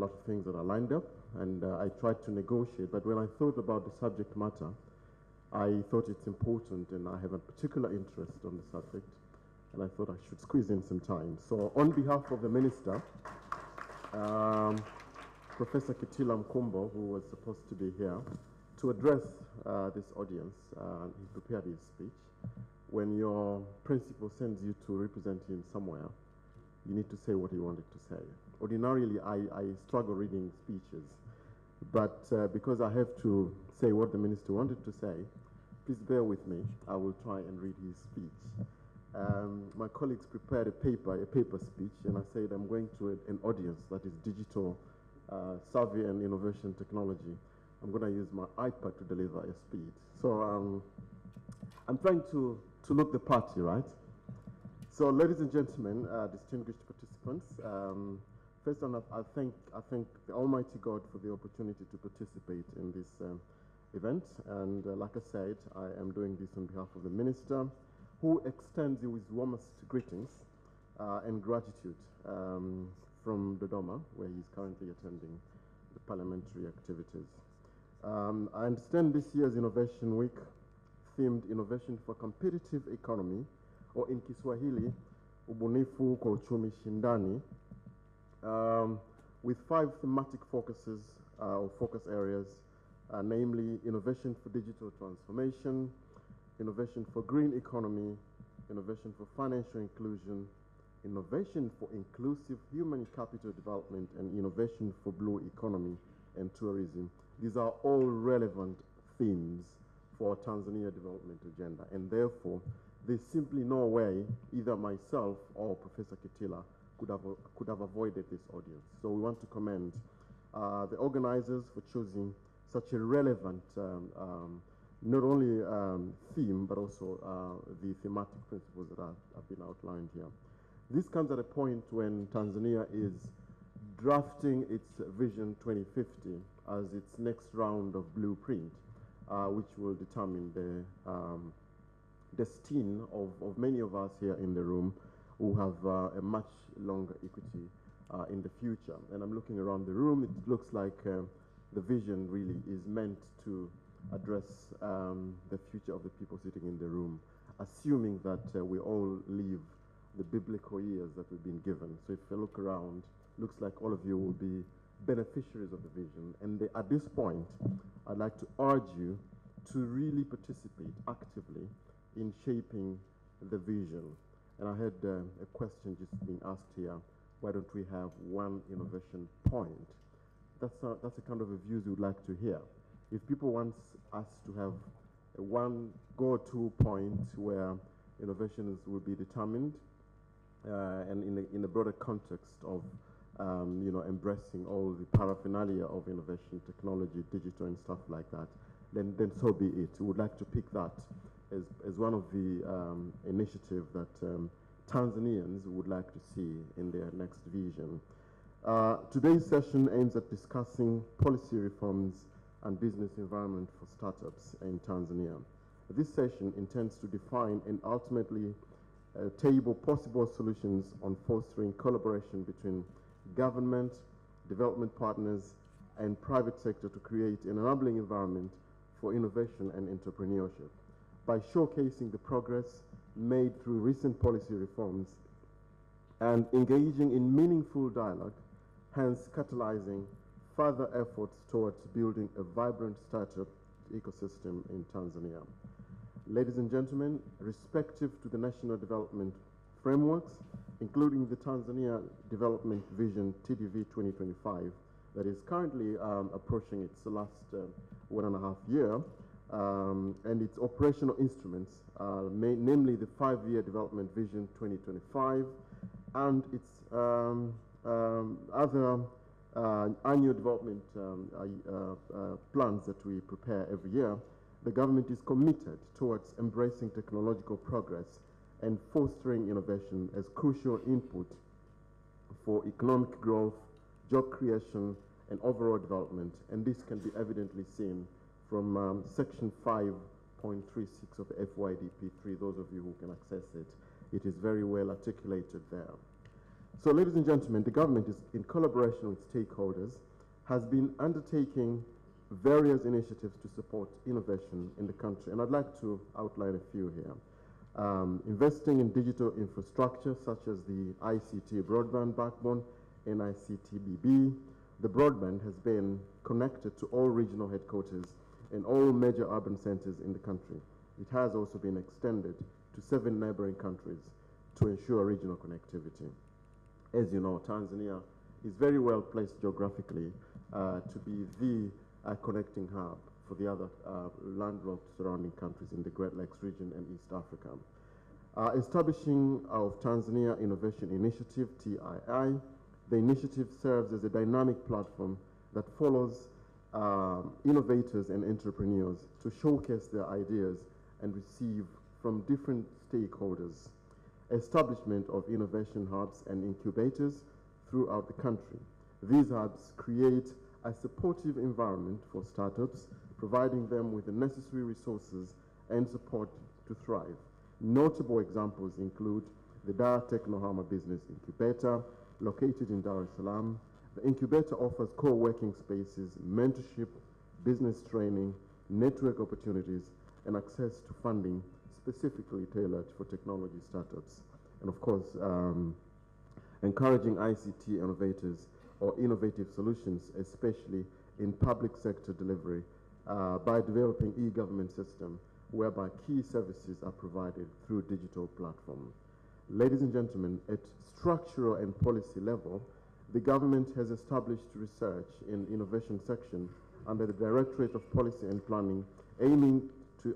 lot of things that are lined up, and I tried to negotiate. But when I thought about the subject matter, I thought it's important, and I have a particular interest on the subject, and I thought I should squeeze in some time. So on behalf of the Minister, Professor Kitila Mkumbo, who was supposed to be here, to address this audience, he prepared his speech. When your principal sends you to represent him somewhere, you need to say what he wanted to say. Ordinarily, I struggle reading speeches, but because I have to say what the minister wanted to say, please bear with me. I will try and read his speech. My colleagues prepared a paper speech, and I said I'm going to an audience that is digital savvy and innovation technology. I'm going to use my iPad to deliver a speech. So I'm trying to look the party, right? So, ladies and gentlemen, distinguished participants, first I thank the Almighty God for the opportunity to participate in this event. And like I said, I am doing this on behalf of the Minister, who extends you his warmest greetings and gratitude from Dodoma, where he's currently attending the parliamentary activities. I understand this year's Innovation Week, themed Innovation for Competitive Economy, or in Kiswahili, Ubunifu kwa Uchumi Shindani, with 5 thematic focuses or focus areas, namely innovation for digital transformation, innovation for green economy, innovation for financial inclusion, innovation for inclusive human capital development, and innovation for blue economy and tourism. These are all relevant themes for Tanzania development agenda, and therefore there's simply no way either myself or Professor Kitila could have avoided this audience. So we want to commend the organizers for choosing such a relevant not only theme, but also the thematic principles that have been outlined here. This comes at a point when Tanzania is drafting its Vision 2050 as its next round of blueprint, which will determine the destiny of many of us here in the room who have a much longer equity in the future. And I'm looking around the room, it looks like the vision really is meant to address the future of the people sitting in the room, assuming that we all live the biblical years that we've been given. So if you look around, looks like all of you will be beneficiaries of the vision. And at this point, I'd like to urge you to really participate actively in shaping the vision. And I had a question just being asked here, why don't we have one innovation point? That's a kind of a view we would like to hear. If people want us to have a one go-to point where innovations will be determined, and in a broader context of embracing all the paraphernalia of innovation, technology, digital, and stuff like that, then so be it. We would like to pick that as one of the initiatives that Tanzanians would like to see in their next vision. Today's session aims at discussing policy reforms and business environment for startups in Tanzania. This session intends to define and ultimately table possible solutions on fostering collaboration between government, development partners, and private sector to create an enabling environment for innovation and entrepreneurship by showcasing the progress made through recent policy reforms and engaging in meaningful dialogue, hence catalyzing further efforts towards building a vibrant startup ecosystem in Tanzania. Ladies and gentlemen, respective to the national development frameworks, including the Tanzania Development Vision TDV 2025, that is currently approaching its last 1.5 year, and its operational instruments, namely the 5-year Development Vision 2025 and its other annual development plans that we prepare every year. The government is committed towards embracing technological progress and fostering innovation as crucial input for economic growth, job creation, and overall development. And this can be evidently seen from section 5.36 of the FYDP3, those of you who can access it. It is very well articulated there. So, ladies and gentlemen, the government is, in collaboration with stakeholders, has been undertaking various initiatives to support innovation in the country, and I'd like to outline a few here. Investing in digital infrastructure such as the ICT broadband backbone, NICTBB. The broadband has been connected to all regional headquarters in all major urban centers in the country. It has also been extended to 7 neighboring countries to ensure regional connectivity. As you know, Tanzania is very well placed geographically to be the connecting hub for the other landlocked surrounding countries in the Great Lakes region and East Africa. Establishing of Tanzania Innovation Initiative, TII, the initiative serves as a dynamic platform that follows innovators and entrepreneurs to showcase their ideas and receive from different stakeholders. Establishment of innovation hubs and incubators throughout the country. These hubs create a supportive environment for startups, providing them with the necessary resources and support to thrive. Notable examples include the Dar Technohama Business Incubator, located in Dar es Salaam. The incubator offers co-working spaces, mentorship, business training, network opportunities, and access to funding specifically tailored for technology startups. And of course, encouraging ICT innovators or innovative solutions, especially in public sector delivery, by developing e-government system whereby key services are provided through digital platform. Ladies and gentlemen, at structural and policy level, the government has established research in innovation section under the Directorate of Policy and Planning, aiming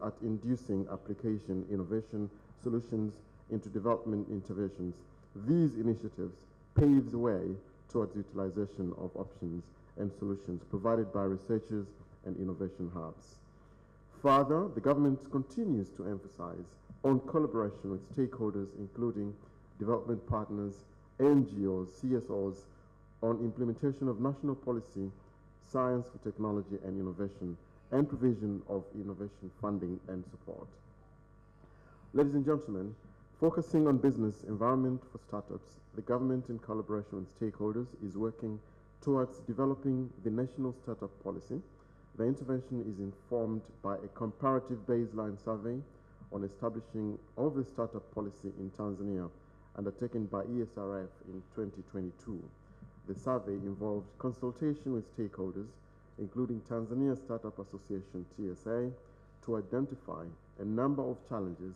at inducing application innovation solutions into development interventions. These initiatives pave the way towards utilization of options and solutions provided by researchers and innovation hubs. Further, the government continues to emphasize on collaboration with stakeholders, including development partners, NGOs, CSOs, on implementation of national policy, science for technology and innovation, and provision of innovation funding and support. Ladies and gentlemen, focusing on business environment for startups, the government in collaboration with stakeholders is working towards developing the national startup policy. The intervention is informed by a comparative baseline survey on establishing of the startup policy in Tanzania undertaken by ESRF in 2022. The survey involved consultation with stakeholders, including Tanzania Startup Association, TSA, to identify a number of challenges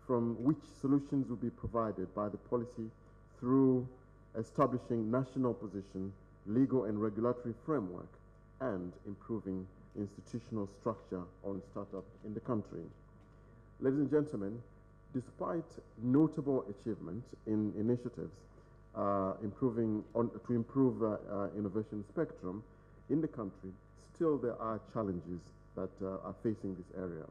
from which solutions will be provided by the policy through establishing national position, legal and regulatory framework, and improving institutional structure on startup in the country. Ladies and gentlemen, despite notable achievements in initiatives to improve innovation spectrum in the country, still there are challenges that are facing this area.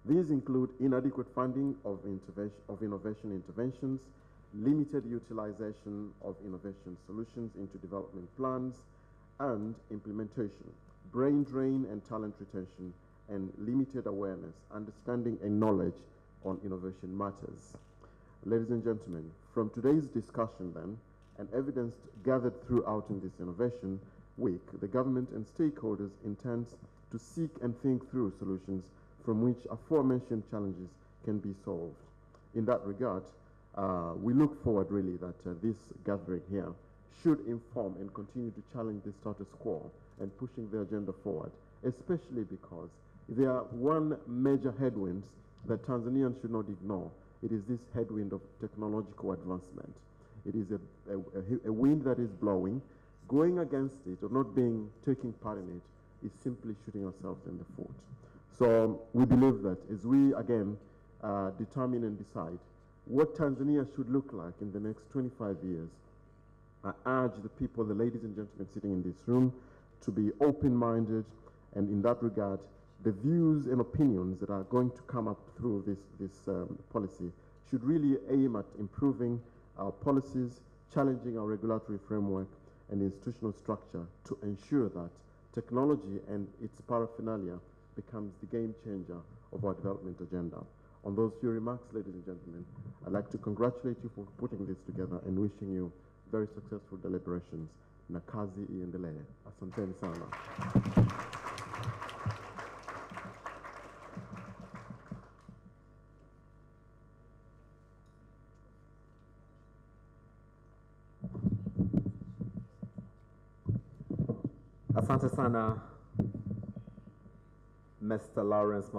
These include inadequate funding of innovation interventions, limited utilization of innovation solutions into development plans and implementation, brain drain and talent retention, and limited awareness, understanding, and knowledge on innovation matters. Ladies and gentlemen, from today's discussion then, and evidence gathered throughout in this Innovation Week, the government and stakeholders intend to seek and think through solutions from which aforementioned challenges can be solved. In that regard, we look forward really that this gathering here should inform and continue to challenge the status quo and pushing the agenda forward, especially because there are one major headwind that Tanzanians should not ignore. It is this headwind of technological advancement. It is a wind that is blowing. Going against it or not taking part in it is simply shooting ourselves in the foot. So we believe that as we again determine and decide what Tanzania should look like in the next 25 years, I urge the people, the ladies and gentlemen sitting in this room, to be open-minded, and in that regard, the views and opinions that are going to come up through this policy should really aim at improving our policies, challenging our regulatory framework and institutional structure to ensure that technology and its paraphernalia becomes the game changer of our development agenda. On those few remarks, ladies and gentlemen, I'd like to congratulate you for putting this together and wishing you very successful deliberations. Na kazi iendelee. Asanteni sana. Asante sana, Mr. Lawrence